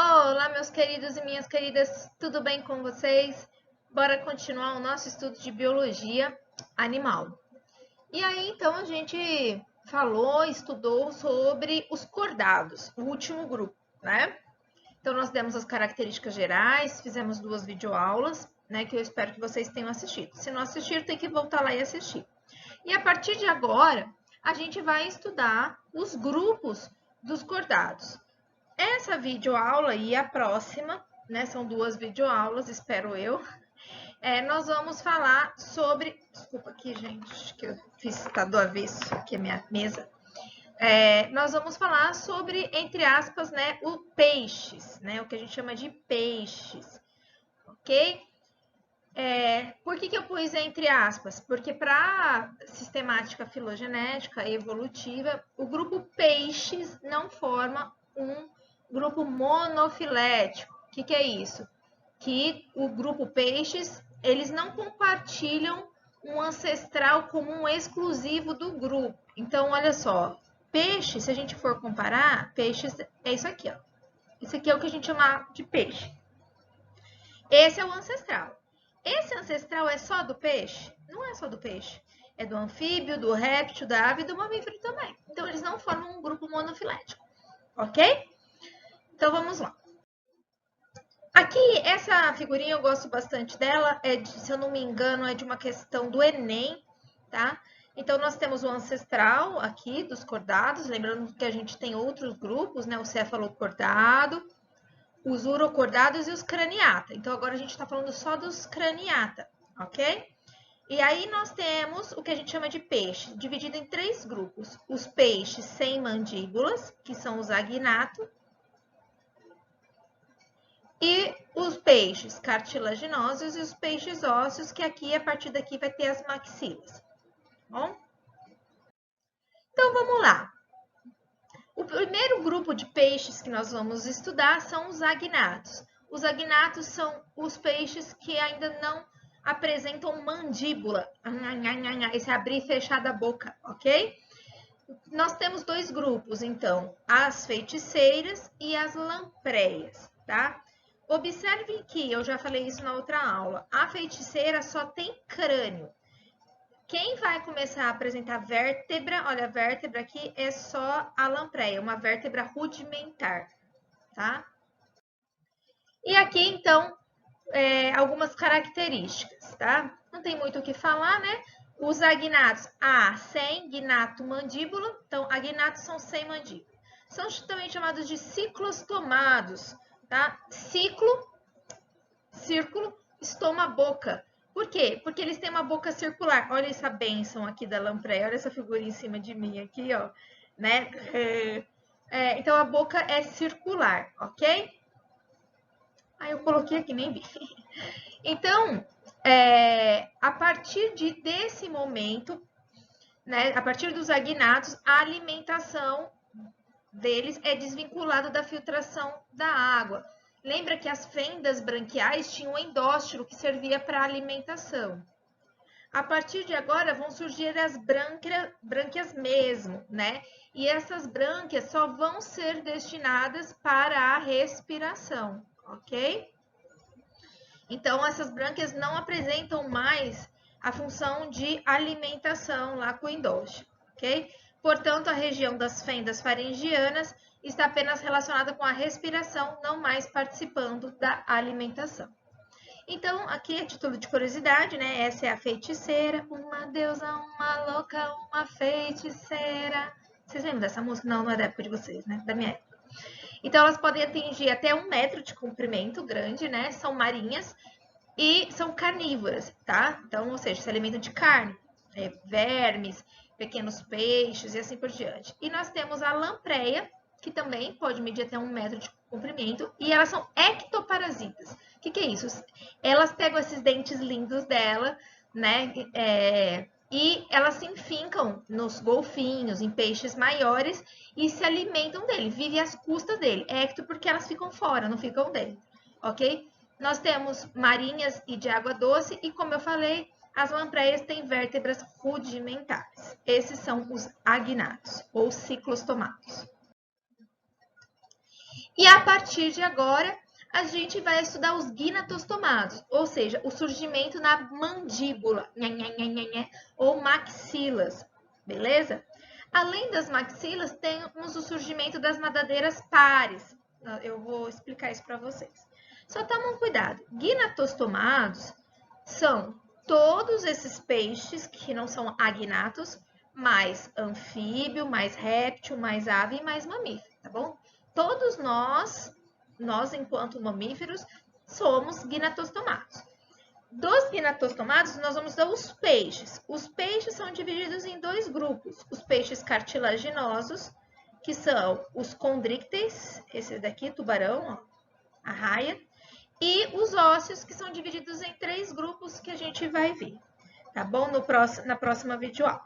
Olá, meus queridos e minhas queridas, tudo bem com vocês? Bora continuar o nosso estudo de biologia animal. E aí, então, a gente estudou sobre os cordados, o último grupo, né? Então, nós demos as características gerais, fizemos 2 videoaulas, né? Que eu espero que vocês tenham assistido. Se não assistiram, tem que voltar lá e assistir. E a partir de agora, a gente vai estudar os grupos dos cordados. Essa videoaula e a próxima, né? São 2 videoaulas, espero eu. Nós vamos falar sobre. Desculpa aqui, gente, que eu fiz tá do avesso aqui a minha mesa. Nós vamos falar sobre, entre aspas, né, o peixes, né? O que a gente chama de peixes, ok? Por que eu pus entre aspas? Porque para sistemática filogenética e evolutiva, o grupo peixes não forma um grupo monofilético. O que é isso? Que o grupo peixes, eles não compartilham um ancestral comum exclusivo do grupo. Então, olha só, peixe, se a gente for comparar, peixes é isso aqui, ó. Isso aqui é o que a gente chama de peixe. Esse é o ancestral. Esse ancestral é só do peixe? Não é só do peixe. É do anfíbio, do réptil, da ave e do mamífero também. Então, eles não formam um grupo monofilético. Ok? Então, vamos lá. Aqui, essa figurinha eu gosto bastante dela. Se eu não me engano, é de uma questão do Enem, tá? Então, nós temos o ancestral aqui dos cordados. Lembrando que a gente tem outros grupos, né? O cefalocordado, os urocordados e os craniata. Então, agora a gente está falando só dos craniata, ok? E aí nós temos o que a gente chama de peixe, dividido em 3 grupos. Os peixes sem mandíbulas, que são os agnato, e os peixes cartilaginosos e os peixes ósseos, que aqui, a partir daqui, vai ter as maxilas. Tá bom? Então, vamos lá. O primeiro grupo de peixes que nós vamos estudar são os agnatos. Os agnatos são os peixes que ainda não apresentam mandíbula. Esse abrir e fechar da boca, ok? Nós temos 2 grupos, então, as feiticeiras e as lampreias, tá? Observem que, eu já falei isso na outra aula, a feiticeira só tem crânio. Quem vai começar a apresentar vértebra, olha, a vértebra aqui é só a lampreia, uma vértebra rudimentar, tá? E aqui, então, algumas características, tá? Não tem muito o que falar, né? Os agnatos, sem gnato mandíbula, então, agnatos são sem mandíbula. São também chamados de ciclostomados, tá? Círculo, estoma, boca. Por quê? Porque eles têm uma boca circular. Olha essa bênção aqui da lampreia. Olha essa figurinha em cima de mim aqui, ó. Né? Então, a boca é circular, ok? Aí eu coloquei aqui, nem vi. Então, a partir desse momento, né, a partir dos agnatos, a alimentação deles é desvinculada da filtração da água. Lembra que as fendas branquiais tinham um endóstilo que servia para alimentação. A partir de agora vão surgir as brânquias mesmo, né? E essas brânquias só vão ser destinadas para a respiração, ok? Então, essas brânquias não apresentam mais a função de alimentação lá com o endóstilo, ok? Portanto, a região das fendas faringianas está apenas relacionada com a respiração, não mais participando da alimentação. Então, aqui a título de curiosidade, né? Essa é a feiticeira, uma deusa, uma louca, uma feiticeira. Vocês lembram dessa música? Não, não é da época de vocês, né? Da minha época. Então, elas podem atingir até 1 metro de comprimento grande, né? São marinhas e são carnívoras, tá? Então, ou seja, se alimentam de carne, vermes, pequenos peixes e assim por diante. E nós temos a lampreia, que também pode medir até 1 metro de comprimento, e elas são ectoparasitas. O que é isso? Elas pegam esses dentes lindos dela, né? E elas se enfincam nos golfinhos, em peixes maiores, e se alimentam dele, vivem às custas dele. É ecto porque elas ficam fora, não ficam dentro, ok? Nós temos marinhas e de água doce, e como eu falei, as lampreias têm vértebras rudimentares. Esses são os agnatos, ou ciclostomatos. E a partir de agora, a gente vai estudar os gnatostomados, ou seja, o surgimento na mandíbula, ou maxilas, beleza? Além das maxilas, temos o surgimento das nadadeiras pares. Eu vou explicar isso para vocês. Só tomam cuidado. Gnatostomados são todos esses peixes que não são agnatos, mais anfíbio, mais réptil, mais ave e mais mamífero, tá bom? Todos nós enquanto mamíferos, somos gnatostomados. Dos gnatostomados, nós vamos dar os peixes. Os peixes são divididos em dois grupos. Os peixes cartilaginosos, que são os condrícteis, esse daqui, tubarão, ó, arraia, e os ósseos, que são divididos em três grupos que a gente vai ver, tá bom? Na próxima videoaula.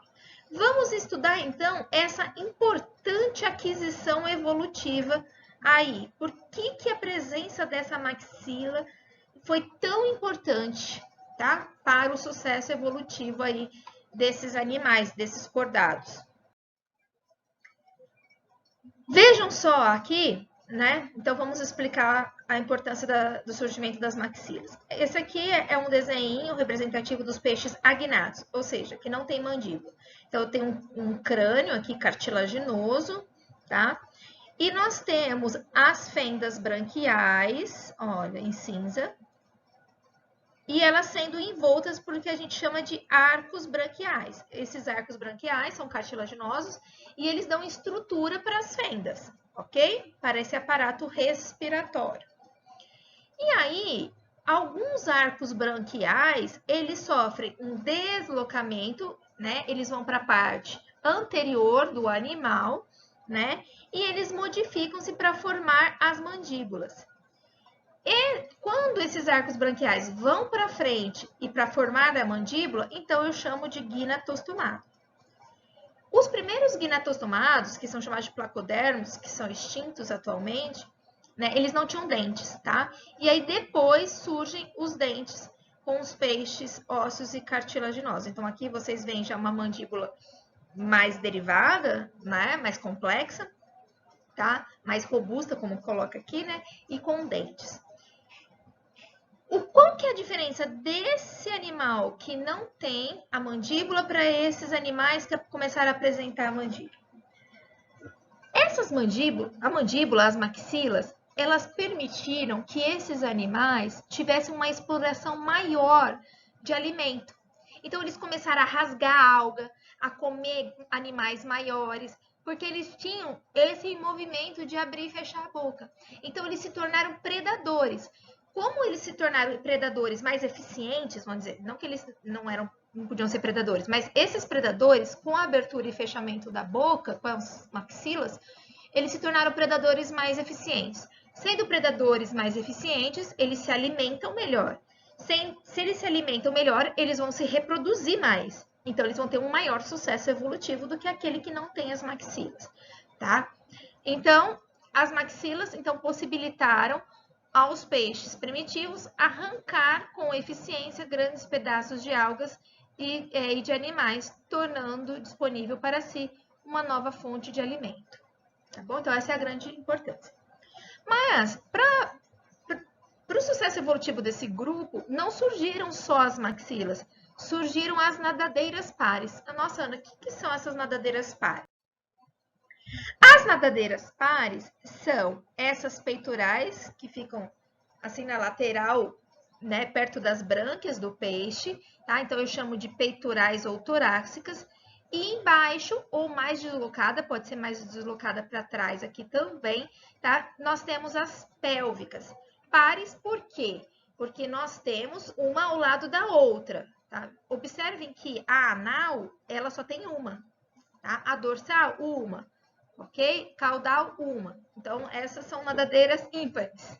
Vamos estudar, então, essa importante aquisição evolutiva aí. Por que a presença dessa maxila foi tão importante, tá? Para o sucesso evolutivo aí desses animais, desses cordados. Vejam só aqui, né? Então, vamos explicar a importância do surgimento das maxilas. Esse aqui é um desenho representativo dos peixes agnatos, ou seja, que não tem mandíbula. Então, eu tenho um crânio aqui cartilaginoso, tá? E nós temos as fendas branquiais, olha, em cinza, e elas sendo envoltas por que a gente chama de arcos branquiais. Esses arcos branquiais são cartilaginosos e eles dão estrutura para as fendas, ok? Para esse aparato respiratório. E aí, alguns arcos branquiais, eles sofrem um deslocamento, né? Eles vão para a parte anterior do animal, né? E eles modificam-se para formar as mandíbulas. E quando esses arcos branquiais vão para frente e para formar a mandíbula, então eu chamo de gnatostomado. Os primeiros gnatostomados, que são chamados de placodermos, que são extintos atualmente, né, eles não tinham dentes, tá? E aí depois surgem os dentes com os peixes ósseos e cartilaginosos. Então aqui vocês veem já uma mandíbula mais derivada, né, mais complexa, tá? Mais robusta, como coloca aqui, né? E com dentes. Qual que é a diferença desse animal que não tem a mandíbula para esses animais que começaram a apresentar a mandíbula? A mandíbula, as maxilas, elas permitiram que esses animais tivessem uma exploração maior de alimento. Então, eles começaram a rasgar a alga, a comer animais maiores, porque eles tinham esse movimento de abrir e fechar a boca. Então, eles se tornaram predadores. Como eles se tornaram predadores mais eficientes, vamos dizer, não que eles não podiam ser predadores, mas esses predadores, com a abertura e fechamento da boca, com as maxilas, eles se tornaram predadores mais eficientes. Sendo predadores mais eficientes, eles se alimentam melhor. Se eles se alimentam melhor, eles vão se reproduzir mais. Então, eles vão ter um maior sucesso evolutivo do que aquele que não tem as maxilas, tá? Então, as maxilas, possibilitaram aos peixes primitivos arrancar com eficiência grandes pedaços de algas e de animais, tornando disponível para si uma nova fonte de alimento. Tá bom? Então, essa é a grande importância. Mas, para o sucesso evolutivo desse grupo, não surgiram só as maxilas, surgiram as nadadeiras pares. Nossa, Ana, o que são essas nadadeiras pares? As nadadeiras pares são essas peitorais que ficam assim na lateral, né, perto das brânquias do peixe, tá? Então eu chamo de peitorais ou torácicas. E embaixo, ou mais deslocada, pode ser mais deslocada para trás aqui também, tá? Nós temos as pélvicas. Pares por quê? Porque nós temos uma ao lado da outra, tá? Observem que a anal, ela só tem uma, tá? A dorsal, uma. Ok? Caudal, uma. Então, essas são nadadeiras ímpares.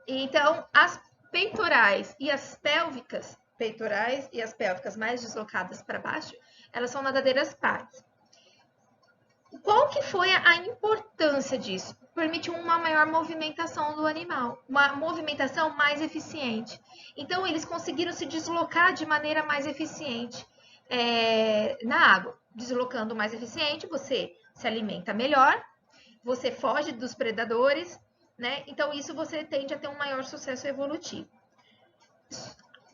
Então, as peitorais e as pélvicas, mais deslocadas para baixo, elas são nadadeiras pares. Qual que foi a importância disso? Permitiu uma maior movimentação do animal, uma movimentação mais eficiente. Então, eles conseguiram se deslocar de maneira mais eficiente na água. Deslocando mais eficiente, você se alimenta melhor, você foge dos predadores, né? Então, isso você tende a ter um maior sucesso evolutivo.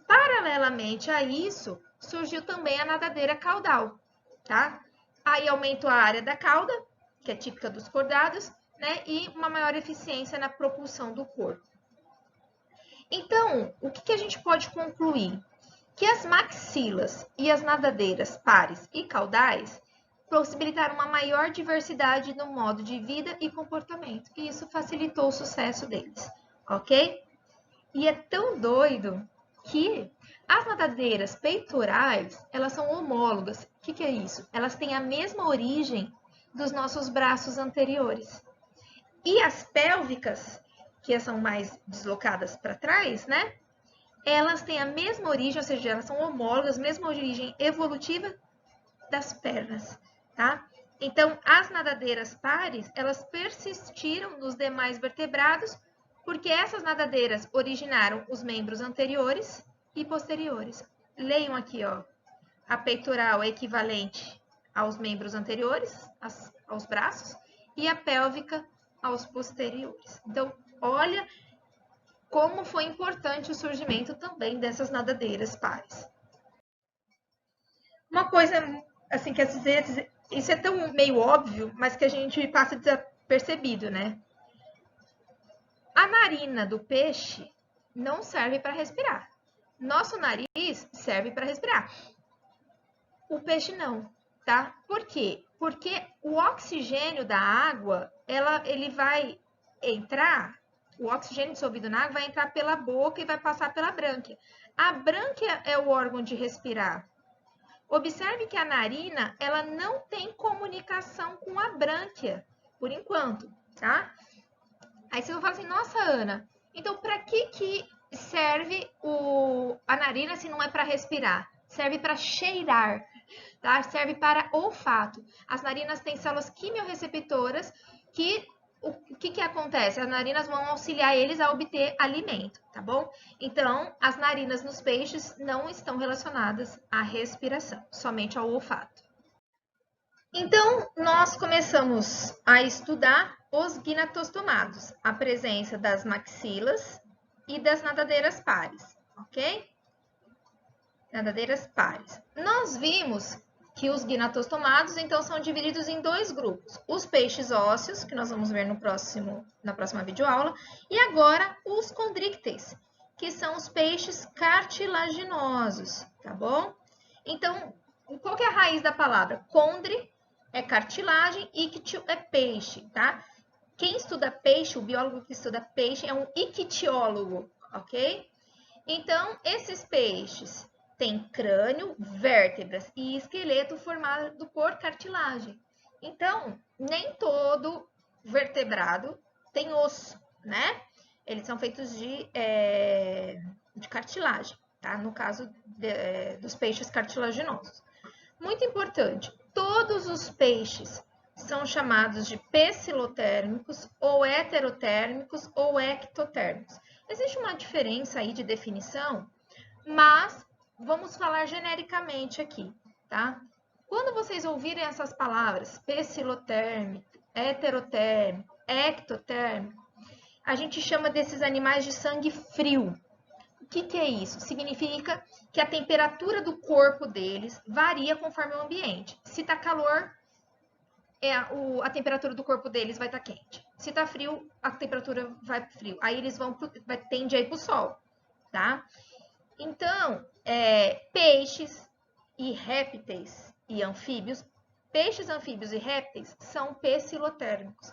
Paralelamente a isso, surgiu também a nadadeira caudal, tá? Aí aumenta a área da cauda, que é típica dos cordados, né? E uma maior eficiência na propulsão do corpo. Então, o que a gente pode concluir? Que as maxilas e as nadadeiras pares e caudais possibilitaram uma maior diversidade no modo de vida e comportamento, e isso facilitou o sucesso deles, ok? E é tão doido que as nadadeiras peitorais, elas são homólogas. O que é isso? Elas têm a mesma origem dos nossos braços anteriores. E as pélvicas, que são mais deslocadas para trás, né? Elas têm a mesma origem, ou seja, elas são homólogas, mesma origem evolutiva das pernas, tá? Então, as nadadeiras pares, elas persistiram nos demais vertebrados, porque essas nadadeiras originaram os membros anteriores e posteriores. Leiam aqui, ó, a peitoral é equivalente aos membros anteriores, aos braços, e a pélvica aos posteriores. Então, olha como foi importante o surgimento também dessas nadadeiras pares. Uma coisa, assim, que às vezes, isso é tão meio óbvio, mas que a gente passa desapercebido, né? A narina do peixe não serve para respirar. Nosso nariz serve para respirar. O peixe não, tá? Por quê? Porque o oxigênio da água, ele vai entrar, o oxigênio dissolvido na água vai entrar pela boca e vai passar pela brânquia. A brânquia é o órgão de respirar. Observe que a narina, ela não tem comunicação com a brânquia, por enquanto, tá? Aí você vai falar assim, nossa, Ana, então para que serve a narina se não é para respirar? Serve para cheirar, tá? Serve para olfato. As narinas têm células quimiorreceptoras que o que acontece? As narinas vão auxiliar eles a obter alimento, tá bom? Então, as narinas nos peixes não estão relacionadas à respiração, somente ao olfato. Então, nós começamos a estudar os gnatostomados, a presença das maxilas e das nadadeiras pares, ok? Nadadeiras pares. Nós vimos que os gnatostomados, então, são divididos em dois grupos. Os peixes ósseos, que nós vamos ver na próxima videoaula, e agora os condrícteis, que são os peixes cartilaginosos, tá bom? Então, qual que é a raiz da palavra? Condre é cartilagem, ictio é peixe, tá? Quem estuda peixe, o biólogo que estuda peixe, é um ictiólogo, ok? Então, esses peixes têm crânio, vértebras e esqueleto formado por cartilagem. Então, nem todo vertebrado tem osso, né? Eles são feitos de cartilagem, tá? No caso dos peixes cartilaginosos. Muito importante, todos os peixes são chamados de pecilotérmicos, ou heterotérmicos, ou ectotérmicos. Existe uma diferença aí de definição, mas vamos falar genericamente aqui, tá? Quando vocês ouvirem essas palavras, pecilotérmico, heterotérmico, ectotérmico, a gente chama desses animais de sangue frio. O que é isso? Significa que a temperatura do corpo deles varia conforme o ambiente. Se tá calor, a temperatura do corpo deles vai estar quente. Se tá frio, a temperatura vai frio. Aí eles tende a ir pro sol, tá? Então, peixes e répteis e anfíbios, peixes, anfíbios e répteis são pecilotérmicos.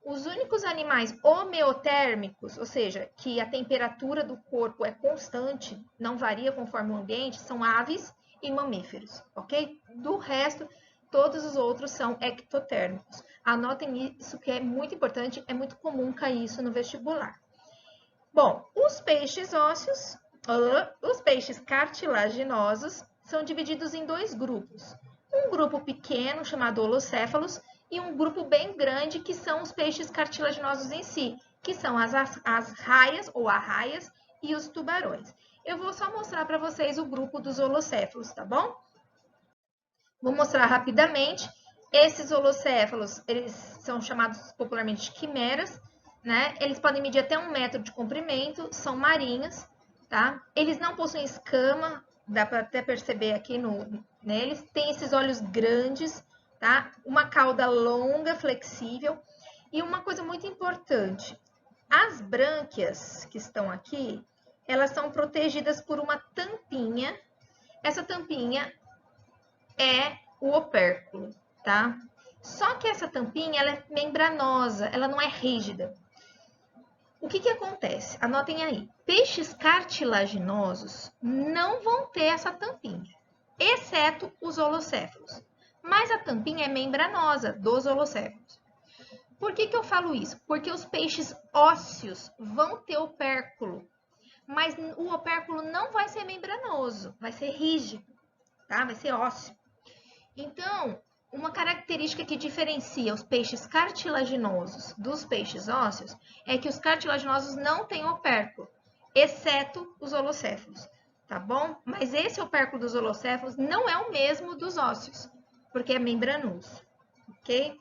Os únicos animais homeotérmicos, ou seja, que a temperatura do corpo é constante, não varia conforme o ambiente, são aves e mamíferos, ok? Do resto, todos os outros são ectotérmicos. Anotem isso que é muito importante, é muito comum cair isso no vestibular. Bom, os peixes ósseos, os peixes cartilaginosos, são divididos em dois grupos. Um grupo pequeno, chamado holocéfalos, e um grupo bem grande, que são os peixes cartilaginosos em si, que são as raias ou arraias e os tubarões. Eu vou só mostrar para vocês o grupo dos holocéfalos, tá bom? Vou mostrar rapidamente. Esses holocéfalos, eles são chamados popularmente de quimeras, né? Eles podem medir até 1 metro de comprimento, são marinhos, tá? Eles não possuem escama, dá para até perceber aqui neles. Tem esses olhos grandes, tá? Uma cauda longa, flexível. E uma coisa muito importante, as brânquias que estão aqui, elas são protegidas por uma tampinha. Essa tampinha é o opérculo, tá? Só que essa tampinha, ela é membranosa, ela não é rígida. O que acontece? Anotem aí. Peixes cartilaginosos não vão ter essa tampinha, exceto os holocéfalos. Mas a tampinha é membranosa dos holocéfalos. Por que eu falo isso? Porque os peixes ósseos vão ter opérculo, mas o opérculo não vai ser membranoso, vai ser rígido, tá? Vai ser ósseo. Então, uma característica que diferencia os peixes cartilaginosos dos peixes ósseos é que os cartilaginosos não têm opérculo, exceto os holocéfalos, tá bom? Mas esse opérculo dos holocéfalos não é o mesmo dos ósseos, porque é membranoso, ok?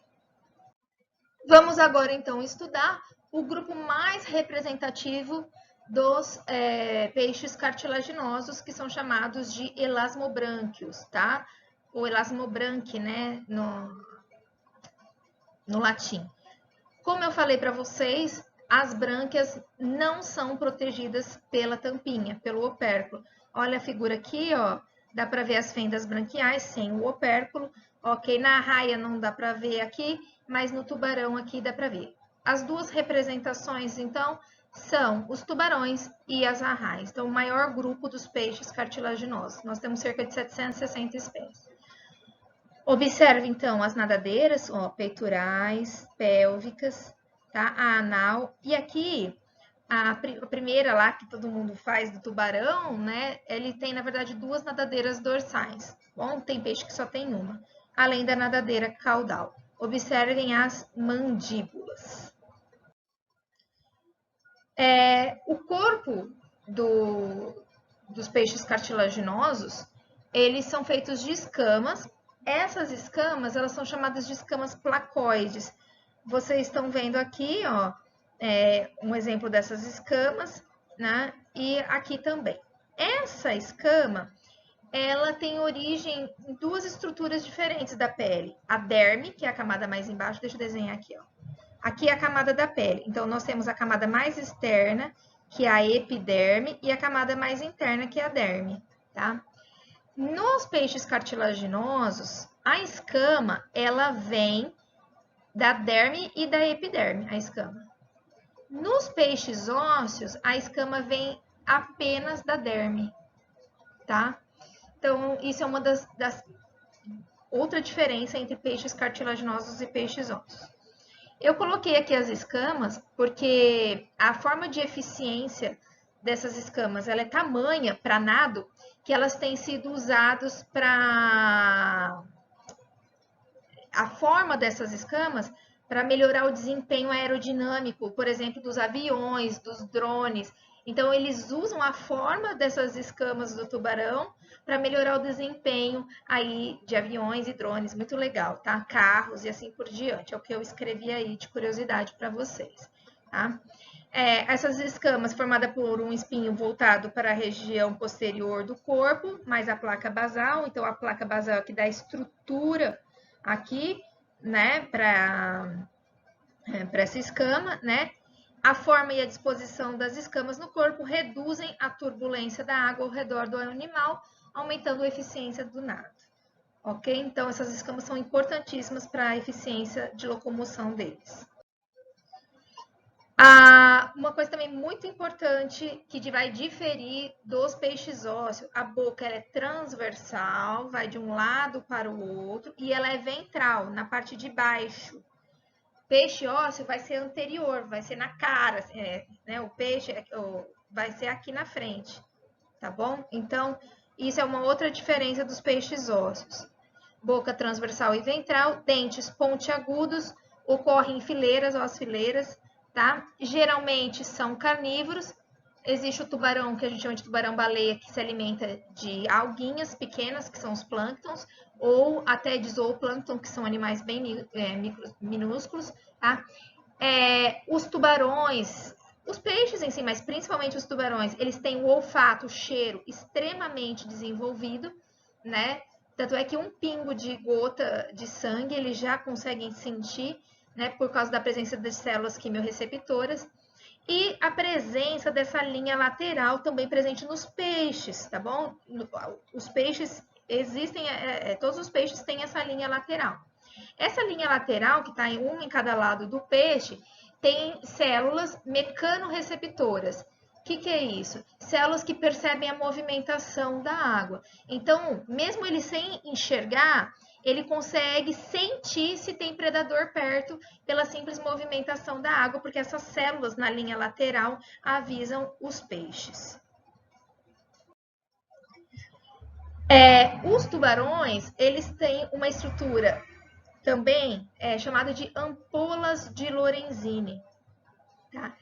Vamos agora, então, estudar o grupo mais representativo dos peixes cartilaginosos, que são chamados de elasmobrânquios, tá? Ou elasmobranque, né, no latim. Como eu falei para vocês, as brânquias não são protegidas pela tampinha, pelo opérculo. Olha a figura aqui, ó, dá para ver as fendas branquiais sem o opérculo. Ok, na arraia não dá para ver aqui, mas no tubarão aqui dá para ver. As duas representações, então, são os tubarões e as arraias. Então, o maior grupo dos peixes cartilaginosos. Nós temos cerca de 760 espécies. Observe, então, as nadadeiras, ó, peitorais, pélvicas, tá? A anal. E aqui, a primeira lá que todo mundo faz do tubarão, né? Ele tem, na verdade, 2 nadadeiras dorsais. Bom, tem peixe que só tem uma. Além da nadadeira caudal. Observem as mandíbulas. O corpo dos peixes cartilaginosos, eles são feitos de escamas. Essas escamas, elas são chamadas de escamas placoides. Vocês estão vendo aqui, ó, um exemplo dessas escamas, né? E aqui também. Essa escama, ela tem origem em 2 estruturas diferentes da pele. A derme, que é a camada mais embaixo, deixa eu desenhar aqui, ó. Aqui é a camada da pele. Então, nós temos a camada mais externa, que é a epiderme, e a camada mais interna, que é a derme, tá? Nos peixes cartilaginosos, a escama, ela vem da derme e da epiderme, a escama. Nos peixes ósseos, a escama vem apenas da derme, tá? Então, isso é uma das outra diferença entre peixes cartilaginosos e peixes ósseos. Eu coloquei aqui as escamas porque a forma de eficiência dessas escamas, ela é tamanha para nado que elas têm sido usadas para a forma dessas escamas para melhorar o desempenho aerodinâmico, por exemplo, dos aviões, dos drones. Então, eles usam a forma dessas escamas do tubarão para melhorar o desempenho aí de aviões e drones. Muito legal, tá? Carros e assim por diante. É o que eu escrevi aí de curiosidade para vocês, tá? Essas escamas formadas por um espinho voltado para a região posterior do corpo, mais a placa basal. Então, a placa basal que dá a estrutura aqui, né, para essa escama, né? A forma e a disposição das escamas no corpo reduzem a turbulência da água ao redor do animal, aumentando a eficiência do nado. Ok? Então, essas escamas são importantíssimas para a eficiência de locomoção deles. Uma coisa também muito importante que vai diferir dos peixes ósseos, a boca ela é transversal, vai de um lado para o outro, e ela é ventral, na parte de baixo. Peixe ósseo vai ser anterior, vai ser na cara, né? O peixe vai ser aqui na frente, tá bom? Então, isso é uma outra diferença dos peixes ósseos. Boca transversal e ventral, dentes pontiagudos, ocorrem em fileiras ou as fileiras, tá? Geralmente são carnívoros. Existe o tubarão, que a gente chama de tubarão-baleia, que se alimenta de alguinhas pequenas, que são os plânctons, ou até de zooplâncton, que são animais bem minúsculos, tá? Os tubarões, os peixes em si, mas principalmente os tubarões, eles têm o olfato, o cheiro extremamente desenvolvido, né? Tanto é que um pingo de gota de sangue eles já conseguem sentir, né? Por causa da presença das células quimiorreceptoras. E a presença dessa linha lateral também presente nos peixes, tá bom? Os peixes existem, todos os peixes têm essa linha lateral. Essa linha lateral, que está uma em cada lado do peixe, tem células mecanorreceptoras. O que é isso? Células que percebem a movimentação da água. Então, mesmo ele sem enxergar, ele consegue sentir se tem predador perto pela simples movimentação da água, porque essas células na linha lateral avisam os peixes. Os tubarões, eles têm uma estrutura também chamada de ampolas de Lorenzini. Tá?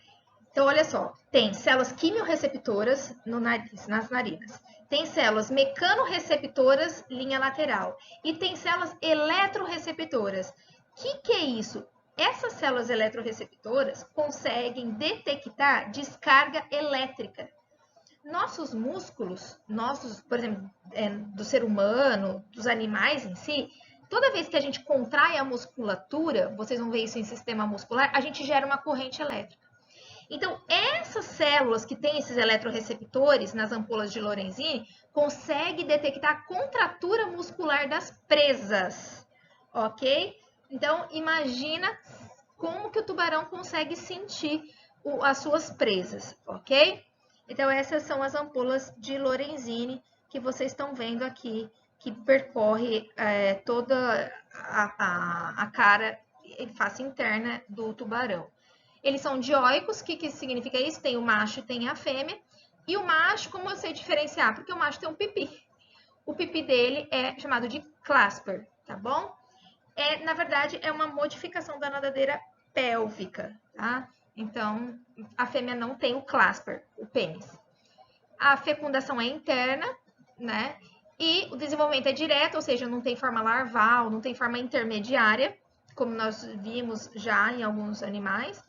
Então, olha só, tem células quimiorreceptoras no nariz, nas narinas. Tem células mecanorreceptoras, linha lateral. E tem células eletroreceptoras. O que é isso? Essas células eletroreceptoras conseguem detectar descarga elétrica. Nossos músculos, por exemplo, do ser humano, dos animais em si, toda vez que a gente contrai a musculatura, vocês vão ver isso em sistema muscular, a gente gera uma corrente elétrica. Então, essas células que têm esses eletroreceptores nas ampolas de Lorenzini conseguem detectar a contratura muscular das presas, ok? Então, imagina como que o tubarão consegue sentir as suas presas, ok? Então, essas são as ampolas de Lorenzini que vocês estão vendo aqui, que percorre toda a cara e face interna do tubarão. Eles são dioicos, o que significa isso? Tem o macho e tem a fêmea. E o macho, como eu sei diferenciar? Porque o macho tem um pipi. O pipi dele é chamado de clasper, tá bom? Na verdade, é uma modificação da nadadeira pélvica, tá? Então, a fêmea não tem o clasper, o pênis. A fecundação é interna, né? E o desenvolvimento é direto, ou seja, não tem forma larval, não tem forma intermediária, como nós vimos já em alguns animais.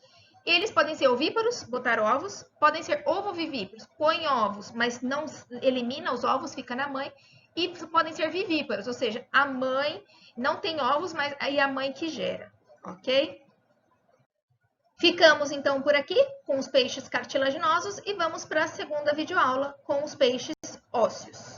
Eles podem ser ovíparos, botar ovos, podem ser ovovivíparos, põem ovos, mas não elimina os ovos, fica na mãe. E podem ser vivíparos, ou seja, a mãe não tem ovos, mas aí a mãe que gera, ok? Ficamos então por aqui com os peixes cartilaginosos e vamos para a segunda videoaula com os peixes ósseos.